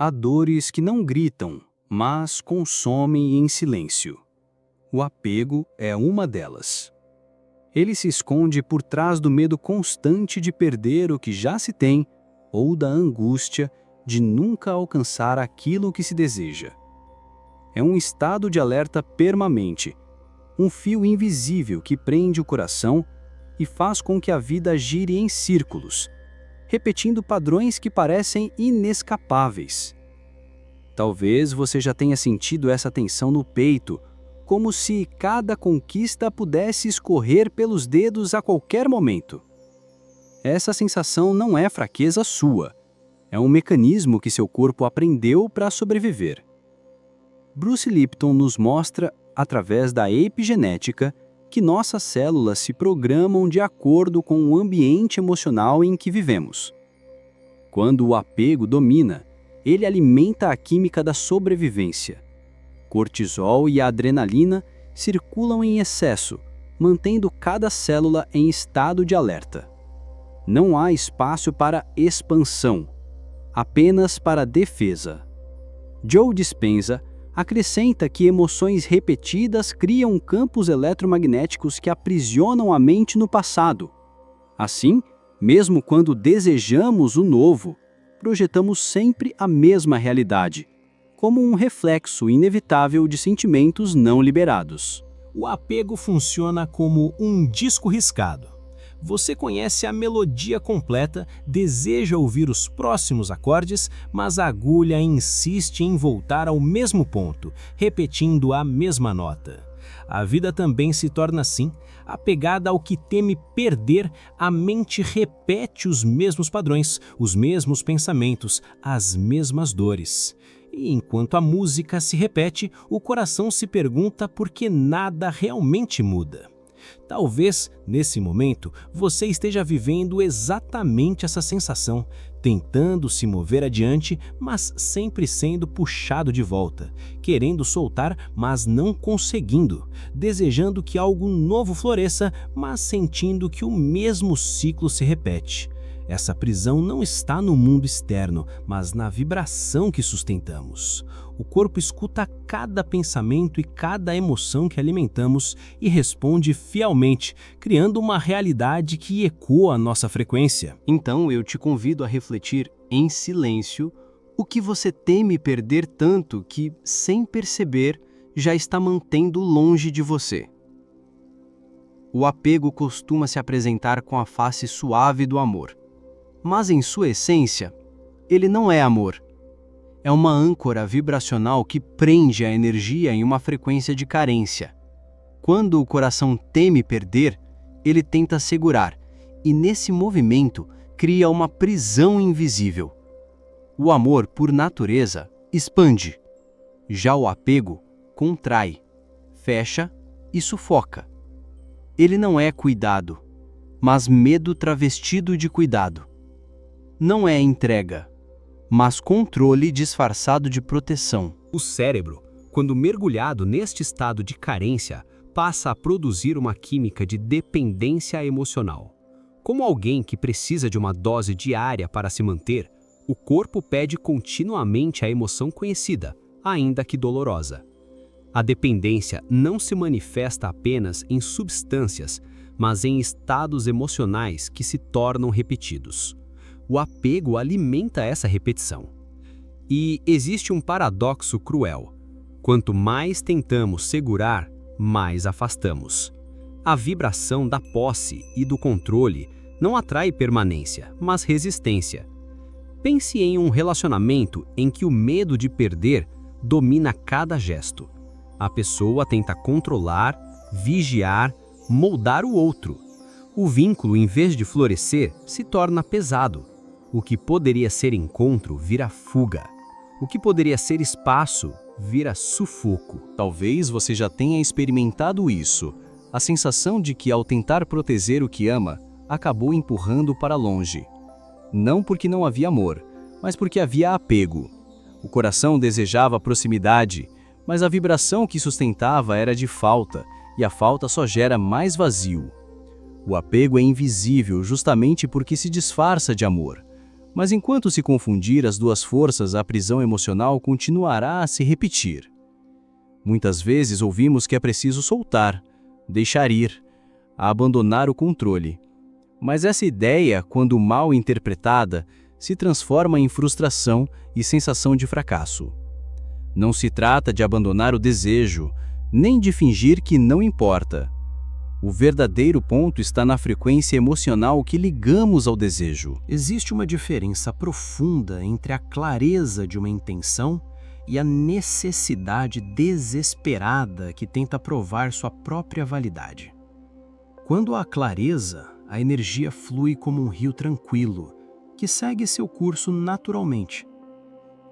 Há dores que não gritam, mas consomem em silêncio. O apego é uma delas. Ele se esconde por trás do medo constante de perder o que já se tem ou da angústia de nunca alcançar aquilo que se deseja. É um estado de alerta permanente, um fio invisível que prende o coração e faz com que a vida gire em círculos, repetindo padrões que parecem inescapáveis. Talvez você já tenha sentido essa tensão no peito, como se cada conquista pudesse escorrer pelos dedos a qualquer momento. Essa sensação não é fraqueza sua, é um mecanismo que seu corpo aprendeu para sobreviver. Bruce Lipton nos mostra, através da epigenética, que nossas células se programam de acordo com o ambiente emocional em que vivemos. Quando o apego domina, ele alimenta a química da sobrevivência. Cortisol e a adrenalina circulam em excesso, mantendo cada célula em estado de alerta. Não há espaço para expansão, apenas para defesa. Joe Dispenza acrescenta que emoções repetidas criam campos eletromagnéticos que aprisionam a mente no passado. Assim, mesmo quando desejamos o novo, projetamos sempre a mesma realidade, como um reflexo inevitável de sentimentos não liberados. O apego funciona como um disco riscado. Você conhece a melodia completa, deseja ouvir os próximos acordes, mas a agulha insiste em voltar ao mesmo ponto, repetindo a mesma nota. A vida também se torna assim. Apegada ao que teme perder, a mente repete os mesmos padrões, os mesmos pensamentos, as mesmas dores. E enquanto a música se repete, o coração se pergunta por que nada realmente muda. Talvez, nesse momento, você esteja vivendo exatamente essa sensação, tentando se mover adiante, mas sempre sendo puxado de volta, querendo soltar, mas não conseguindo, desejando que algo novo floresça, mas sentindo que o mesmo ciclo se repete. Essa prisão não está no mundo externo, mas na vibração que sustentamos. O corpo escuta cada pensamento e cada emoção que alimentamos e responde fielmente, criando uma realidade que ecoa a nossa frequência. Então eu te convido a refletir em silêncio o que você teme perder tanto que, sem perceber, já está mantendo longe de você. O apego costuma se apresentar com a face suave do amor. Mas em sua essência, ele não é amor. É uma âncora vibracional que prende a energia em uma frequência de carência. Quando o coração teme perder, ele tenta segurar, e nesse movimento cria uma prisão invisível. O amor, por natureza, expande. Já o apego contrai, fecha e sufoca. Ele não é cuidado, mas medo travestido de cuidado. Não é entrega, mas controle disfarçado de proteção. O cérebro, quando mergulhado neste estado de carência, passa a produzir uma química de dependência emocional. Como alguém que precisa de uma dose diária para se manter, o corpo pede continuamente a emoção conhecida, ainda que dolorosa. A dependência não se manifesta apenas em substâncias, mas em estados emocionais que se tornam repetidos. O apego alimenta essa repetição. E existe um paradoxo cruel. Quanto mais tentamos segurar, mais afastamos. A vibração da posse e do controle não atrai permanência, mas resistência. Pense em um relacionamento em que o medo de perder domina cada gesto. A pessoa tenta controlar, vigiar, moldar o outro. O vínculo, em vez de florescer, se torna pesado. O que poderia ser encontro vira fuga. O que poderia ser espaço vira sufoco. Talvez você já tenha experimentado isso. A sensação de que, ao tentar proteger o que ama, acabou empurrando para longe. Não porque não havia amor, mas porque havia apego. O coração desejava proximidade, mas a vibração que sustentava era de falta, e a falta só gera mais vazio. O apego é invisível justamente porque se disfarça de amor. Mas enquanto se confundir as duas forças, a prisão emocional continuará a se repetir. Muitas vezes ouvimos que é preciso soltar, deixar ir, abandonar o controle. Mas essa ideia, quando mal interpretada, se transforma em frustração e sensação de fracasso. Não se trata de abandonar o desejo, nem de fingir que não importa. O verdadeiro ponto está na frequência emocional que ligamos ao desejo. Existe uma diferença profunda entre a clareza de uma intenção e a necessidade desesperada que tenta provar sua própria validade. Quando há clareza, a energia flui como um rio tranquilo, que segue seu curso naturalmente.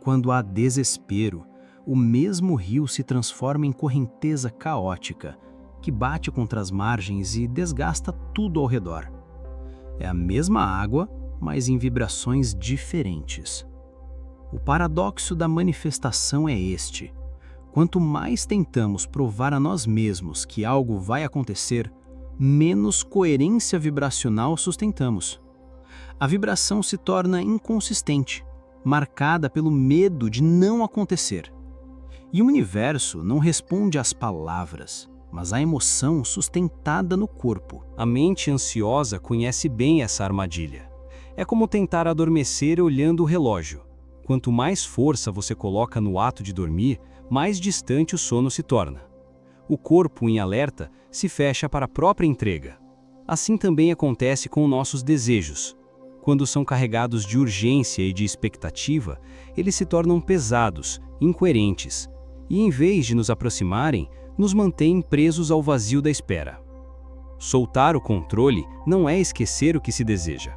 Quando há desespero, o mesmo rio se transforma em correnteza caótica, que bate contra as margens e desgasta tudo ao redor. É a mesma água, mas em vibrações diferentes. O paradoxo da manifestação é este: quanto mais tentamos provar a nós mesmos que algo vai acontecer, menos coerência vibracional sustentamos. A vibração se torna inconsistente, marcada pelo medo de não acontecer. E o universo não responde às palavras, mas à emoção sustentada no corpo. A mente ansiosa conhece bem essa armadilha. É como tentar adormecer olhando o relógio. Quanto mais força você coloca no ato de dormir, mais distante o sono se torna. O corpo, em alerta, se fecha para a própria entrega. Assim também acontece com nossos desejos. Quando são carregados de urgência e de expectativa, eles se tornam pesados, incoerentes, e em vez de nos aproximarem, nos mantêm presos ao vazio da espera. Soltar o controle não é esquecer o que se deseja.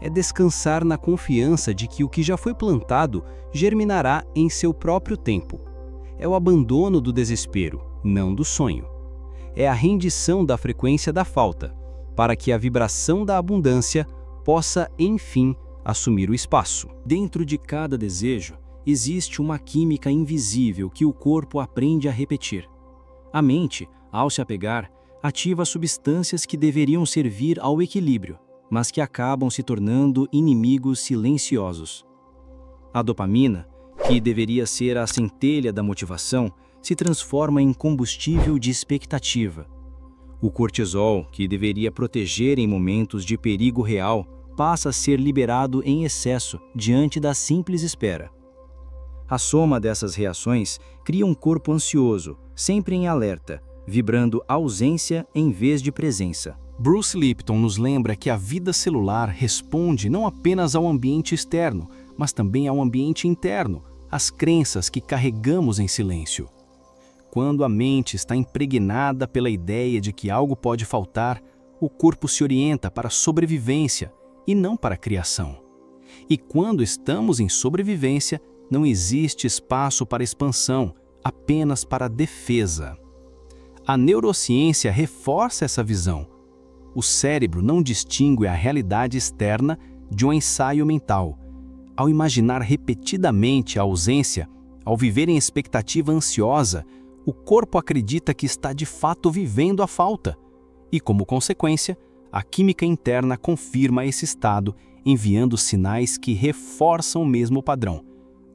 É descansar na confiança de que o que já foi plantado germinará em seu próprio tempo. É o abandono do desespero, não do sonho. É a rendição da frequência da falta, para que a vibração da abundância possa, enfim, assumir o espaço. Dentro de cada desejo, existe uma química invisível que o corpo aprende a repetir. A mente, ao se apegar, ativa substâncias que deveriam servir ao equilíbrio, mas que acabam se tornando inimigos silenciosos. A dopamina, que deveria ser a centelha da motivação, se transforma em combustível de expectativa. O cortisol, que deveria proteger em momentos de perigo real, passa a ser liberado em excesso diante da simples espera. A soma dessas reações cria um corpo ansioso, sempre em alerta, vibrando ausência em vez de presença. Bruce Lipton nos lembra que a vida celular responde não apenas ao ambiente externo, mas também ao ambiente interno, às crenças que carregamos em silêncio. Quando a mente está impregnada pela ideia de que algo pode faltar, o corpo se orienta para a sobrevivência e não para a criação. E quando estamos em sobrevivência, não existe espaço para expansão, apenas para defesa. A neurociência reforça essa visão. O cérebro não distingue a realidade externa de um ensaio mental. Ao imaginar repetidamente a ausência, ao viver em expectativa ansiosa, o corpo acredita que está de fato vivendo a falta. E, como consequência, a química interna confirma esse estado, enviando sinais que reforçam o mesmo padrão.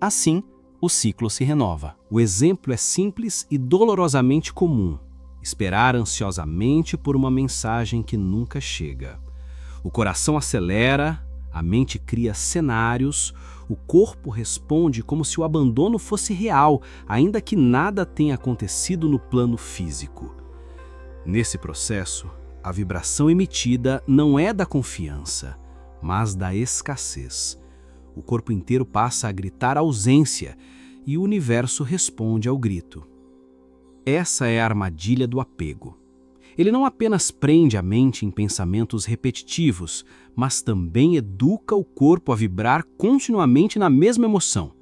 Assim, o ciclo se renova. O exemplo é simples e dolorosamente comum: esperar ansiosamente por uma mensagem que nunca chega. O coração acelera, a mente cria cenários, o corpo responde como se o abandono fosse real, ainda que nada tenha acontecido no plano físico. Nesse processo, a vibração emitida não é da confiança, mas da escassez. O corpo inteiro passa a gritar ausência e o universo responde ao grito. Essa é a armadilha do apego. Ele não apenas prende a mente em pensamentos repetitivos, mas também educa o corpo a vibrar continuamente na mesma emoção.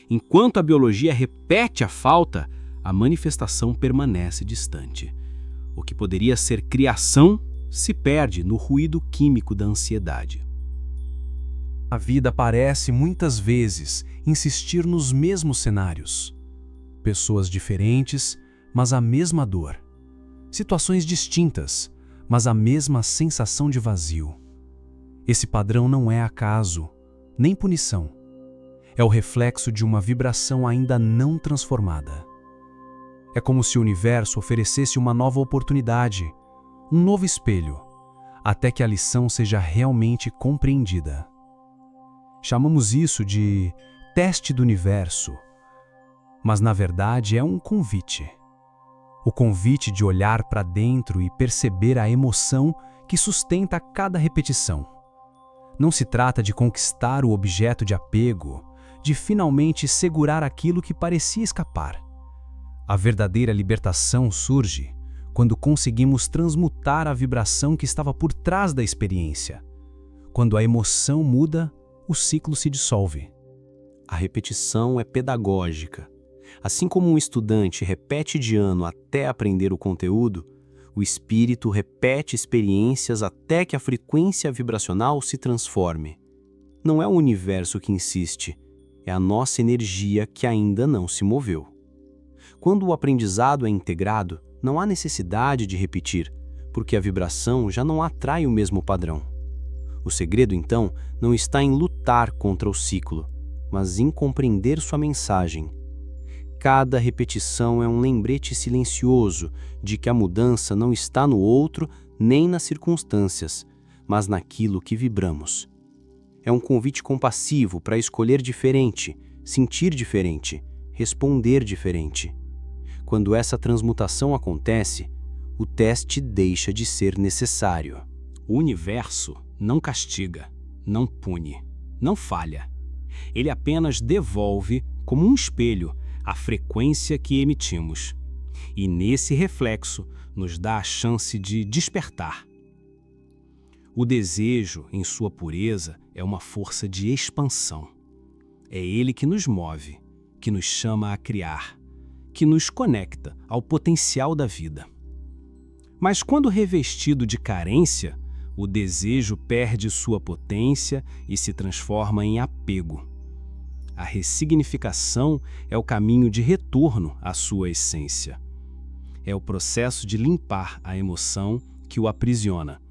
Enquanto a biologia repete a falta, a manifestação permanece distante. O que poderia ser criação se perde no ruído químico da ansiedade. A vida parece, muitas vezes, insistir nos mesmos cenários. Pessoas diferentes, mas a mesma dor. Situações distintas, mas a mesma sensação de vazio. Esse padrão não é acaso. nem punição. É o reflexo de uma vibração ainda não transformada. É como se o universo oferecesse uma nova oportunidade, um novo espelho, até que a lição seja realmente compreendida. Chamamos isso de teste do universo, mas na verdade é um convite. O convite de olhar para dentro e perceber a emoção que sustenta cada repetição. Não se trata de conquistar o objeto de apego, de finalmente segurar aquilo que parecia escapar. A verdadeira libertação surge quando conseguimos transmutar a vibração que estava por trás da experiência. Quando a emoção muda, o ciclo se dissolve. A repetição é pedagógica. Assim como um estudante repete de ano até aprender o conteúdo, o espírito repete experiências até que a frequência vibracional se transforme. Não é o universo que insiste, é a nossa energia que ainda não se moveu. Quando o aprendizado é integrado, não há necessidade de repetir, porque a vibração já não atrai o mesmo padrão. O segredo, então, não está em lutar contra o ciclo, mas em compreender sua mensagem. Cada repetição é um lembrete silencioso de que a mudança não está no outro nem nas circunstâncias, mas naquilo que vibramos. É um convite compassivo para escolher diferente, sentir diferente, responder diferente. Quando essa transmutação acontece, o teste deixa de ser necessário. O universo não castiga, não pune, não falha. Ele apenas devolve, como um espelho, a frequência que emitimos. E nesse reflexo nos dá a chance de despertar. O desejo, em sua pureza, é uma força de expansão. É ele que nos move, que nos chama a criar, que nos conecta ao potencial da vida. Mas quando revestido de carência, o desejo perde sua potência e se transforma em apego. A ressignificação é o caminho de retorno à sua essência. É o processo de limpar a emoção que o aprisiona,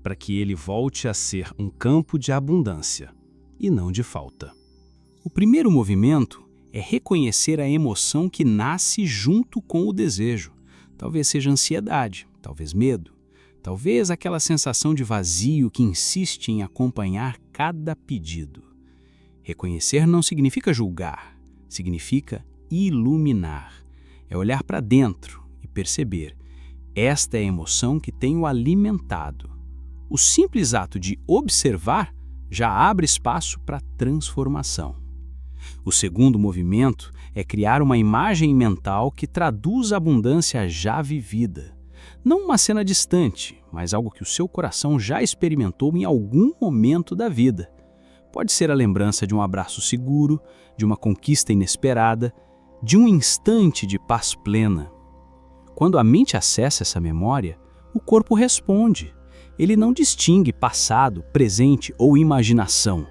para que ele volte a ser um campo de abundância e não de falta. O primeiro movimento é reconhecer a emoção que nasce junto com o desejo. Talvez seja ansiedade, talvez medo, talvez aquela sensação de vazio que insiste em acompanhar cada pedido. Reconhecer não significa julgar, significa iluminar. É olhar para dentro e perceber: esta é a emoção que tenho alimentado. O simples ato de observar já abre espaço para transformação. O segundo movimento é criar uma imagem mental que traduz a abundância já vivida. Não uma cena distante, mas algo que o seu coração já experimentou em algum momento da vida. Pode ser a lembrança de um abraço seguro, de uma conquista inesperada, de um instante de paz plena. Quando a mente acessa essa memória, o corpo responde. Ele não distingue passado, presente ou imaginação.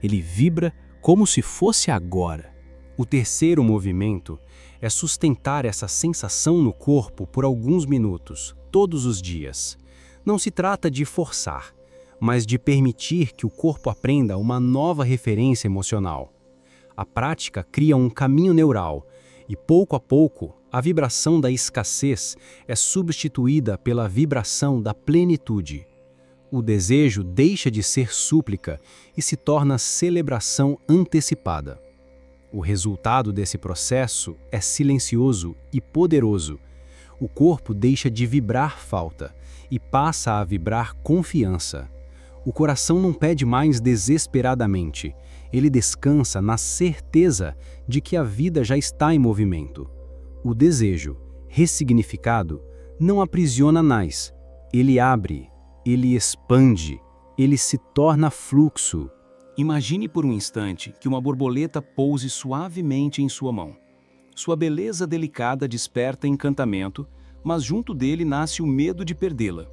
Ele vibra como se fosse agora. O terceiro movimento é sustentar essa sensação no corpo por alguns minutos, todos os dias. Não se trata de forçar, mas de permitir que o corpo aprenda uma nova referência emocional. A prática cria um caminho neural e, pouco a pouco, a vibração da escassez é substituída pela vibração da plenitude. O desejo deixa de ser súplica e se torna celebração antecipada. O resultado desse processo é silencioso e poderoso. O corpo deixa de vibrar falta e passa a vibrar confiança. O coração não pede mais desesperadamente. Ele descansa na certeza de que a vida já está em movimento. O desejo, ressignificado, não aprisiona mais. Ele abre, ele expande, ele se torna fluxo. Imagine por um instante que uma borboleta pouse suavemente em sua mão. Sua beleza delicada desperta encantamento, mas junto dele nasce o medo de perdê-la.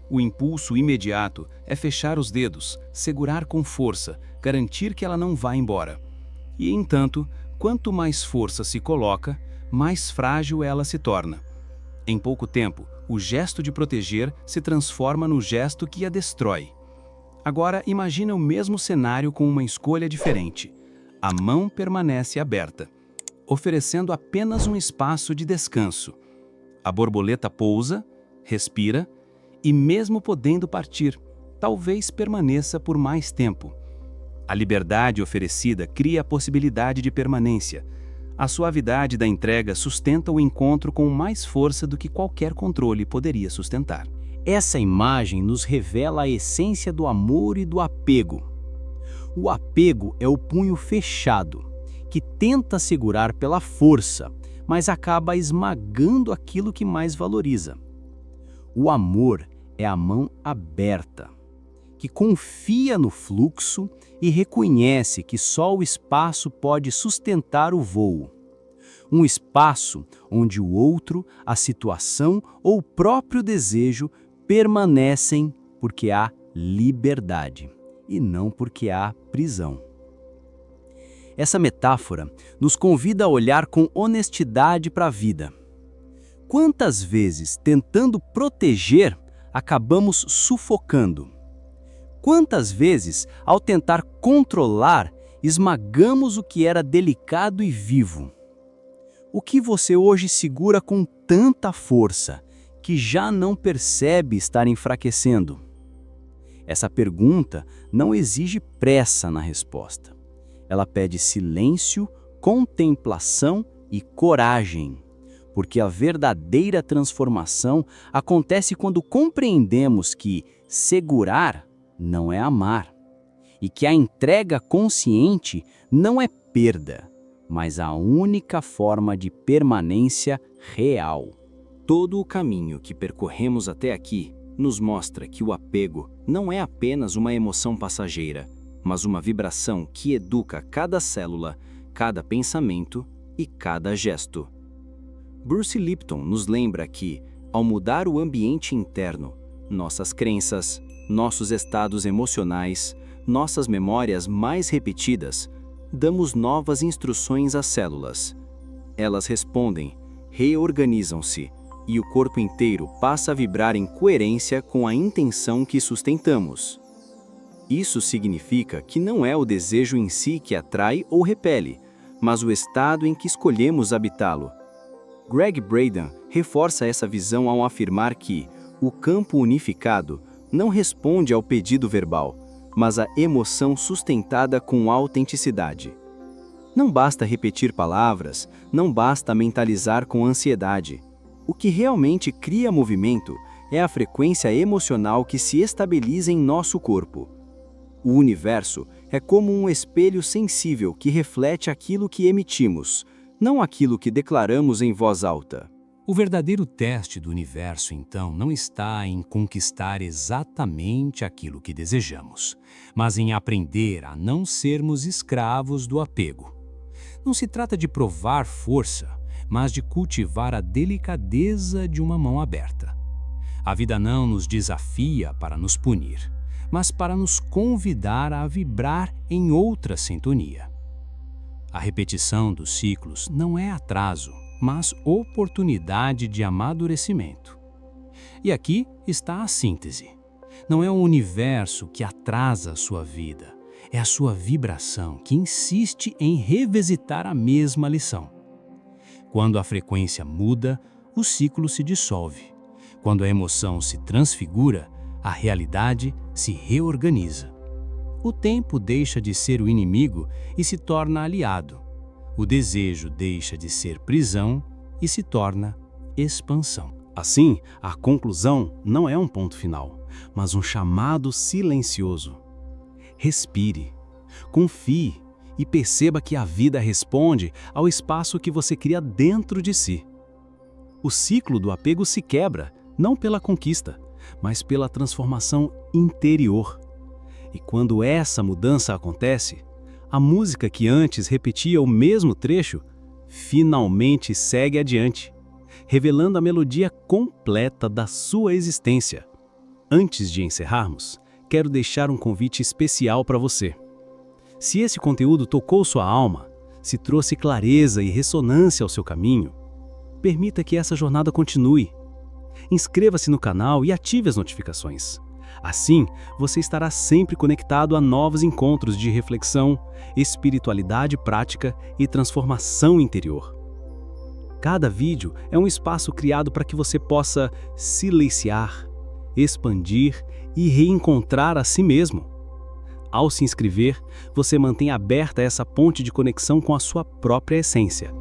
O impulso imediato é fechar os dedos, segurar com força, garantir que ela não vá embora. E, entanto, quanto mais força se coloca, mais frágil ela se torna. Em pouco tempo, o gesto de proteger se transforma no gesto que a destrói. Agora imagine o mesmo cenário com uma escolha diferente. A mão permanece aberta, oferecendo apenas um espaço de descanso. A borboleta pousa, respira e, mesmo podendo partir, talvez permaneça por mais tempo. A liberdade oferecida cria a possibilidade de permanência. A suavidade da entrega sustenta o encontro com mais força do que qualquer controle poderia sustentar. Essa imagem nos revela a essência do amor e do apego. O apego é o punho fechado, que tenta segurar pela força, mas acaba esmagando aquilo que mais valoriza. O amor é a mão aberta, que confia no fluxo e reconhece que só o espaço pode sustentar o voo. Um espaço onde o outro, a situação ou o próprio desejo permanecem porque há liberdade e não porque há prisão. Essa metáfora nos convida a olhar com honestidade para a vida. Quantas vezes, tentando proteger, acabamos sufocando? Quantas vezes, ao tentar controlar, esmagamos o que era delicado e vivo? O que você hoje segura com tanta força que já não percebe estar enfraquecendo? Essa pergunta não exige pressa na resposta. Ela pede silêncio, contemplação e coragem, porque a verdadeira transformação acontece quando compreendemos que segurar não é amar, e que a entrega consciente não é perda, mas a única forma de permanência real. Todo o caminho que percorremos até aqui nos mostra que o apego não é apenas uma emoção passageira, mas uma vibração que educa cada célula, cada pensamento e cada gesto. Bruce Lipton nos lembra que, ao mudar o ambiente interno, nossas crenças, nossos estados emocionais, nossas memórias mais repetidas, damos novas instruções às células. Elas respondem, reorganizam-se, e o corpo inteiro passa a vibrar em coerência com a intenção que sustentamos. Isso significa que não é o desejo em si que atrai ou repele, mas o estado em que escolhemos habitá-lo. Gregg Braden reforça essa visão ao afirmar que o campo unificado não responde ao pedido verbal, mas à emoção sustentada com autenticidade. Não basta repetir palavras, não basta mentalizar com ansiedade. O que realmente cria movimento é a frequência emocional que se estabiliza em nosso corpo. O universo é como um espelho sensível que reflete aquilo que emitimos, não aquilo que declaramos em voz alta. O verdadeiro teste do universo, então, não está em conquistar exatamente aquilo que desejamos, mas em aprender a não sermos escravos do apego. Não se trata de provar força, mas de cultivar a delicadeza de uma mão aberta. A vida não nos desafia para nos punir, mas para nos convidar a vibrar em outra sintonia. A repetição dos ciclos não é atraso, mas oportunidade de amadurecimento. E aqui está a síntese. Não é o universo que atrasa a sua vida, é a sua vibração que insiste em revisitar a mesma lição. Quando a frequência muda, o ciclo se dissolve. Quando a emoção se transfigura, a realidade se reorganiza. O tempo deixa de ser o inimigo e se torna aliado. O desejo deixa de ser prisão e se torna expansão. Assim, a conclusão não é um ponto final, mas um chamado silencioso. Respire, confie e perceba que a vida responde ao espaço que você cria dentro de si. O ciclo do apego se quebra, não pela conquista, mas pela transformação interior. E quando essa mudança acontece, a música que antes repetia o mesmo trecho, finalmente segue adiante, revelando a melodia completa da sua existência. Antes de encerrarmos, quero deixar um convite especial para você. Se esse conteúdo tocou sua alma, se trouxe clareza e ressonância ao seu caminho, permita que essa jornada continue. Inscreva-se no canal e ative as notificações. Assim, você estará sempre conectado a novos encontros de reflexão, espiritualidade prática e transformação interior. Cada vídeo é um espaço criado para que você possa silenciar, expandir e reencontrar a si mesmo. Ao se inscrever, você mantém aberta essa ponte de conexão com a sua própria essência.